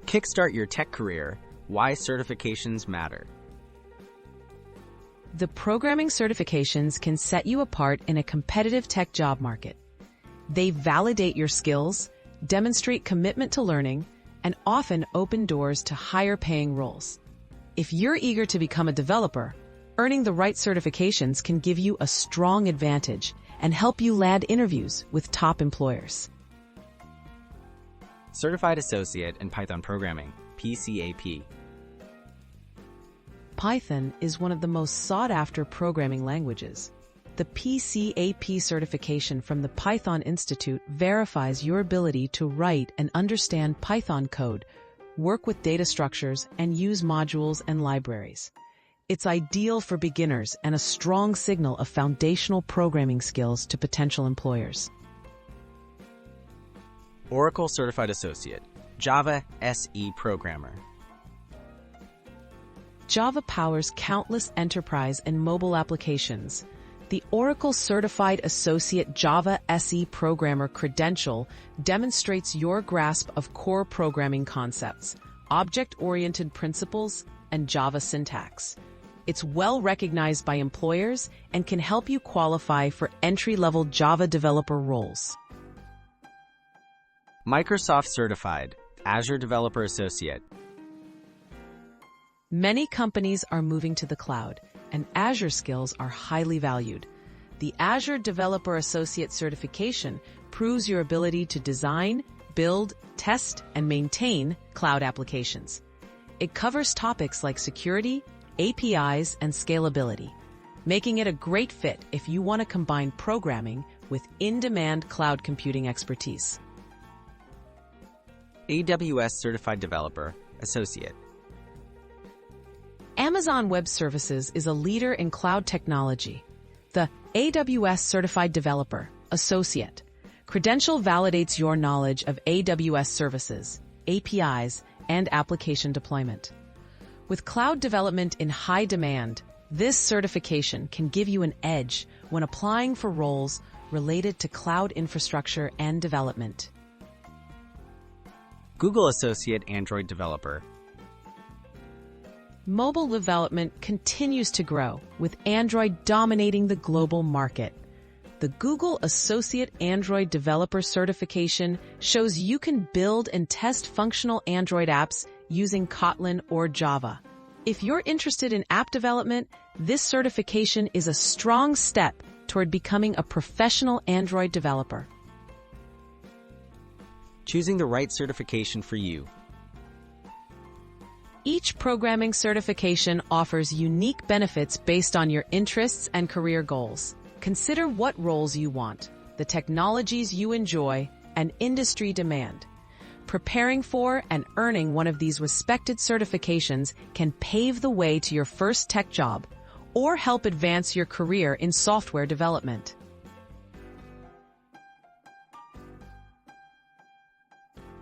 Kickstart your tech career. Why certifications matter. The programming certifications can set you apart in a competitive tech job market. They validate your skills, demonstrate commitment to learning, and often open doors to higher-paying roles. If you're eager to become a developer, earning the right certifications can give you a strong advantage and help you land interviews with top employers. Certified Associate in Python Programming, PCAP. Python is one of the most sought-after programming languages. The PCAP certification from the Python Institute verifies your ability to write and understand Python code, work with data structures, and use modules and libraries. It's ideal for beginners and a strong signal of foundational programming skills to potential employers. Oracle Certified Associate, Java SE Programmer. Java powers countless enterprise and mobile applications. The Oracle Certified Associate Java SE Programmer credential demonstrates your grasp of core programming concepts, object-oriented principles, and Java syntax. It's well recognized by employers and can help you qualify for entry-level Java developer roles. Microsoft Certified, Azure Developer Associate. Many companies are moving to the cloud, and Azure skills are highly valued. The Azure Developer Associate certification proves your ability to design, build, test, and maintain cloud applications. It covers topics like security, APIs, and scalability, making it a great fit if you want to combine programming with in-demand cloud computing expertise. AWS Certified Developer Associate. Amazon Web Services is a leader in cloud technology. The AWS Certified Developer Associate credential validates your knowledge of AWS services, APIs, and application deployment. With cloud development in high demand, this certification can give you an edge when applying for roles related to cloud infrastructure and development. Google Associate Android Developer. Mobile development continues to grow, with Android dominating the global market. The Google Associate Android Developer certification shows you can build and test functional Android apps using Kotlin or Java. If you're interested in app development, this certification is a strong step toward becoming a professional Android developer. Choosing the right certification for you. Each programming certification offers unique benefits based on your interests and career goals. Consider what roles you want, the technologies you enjoy, and industry demand. Preparing for and earning one of these respected certifications can pave the way to your first tech job or help advance your career in software development.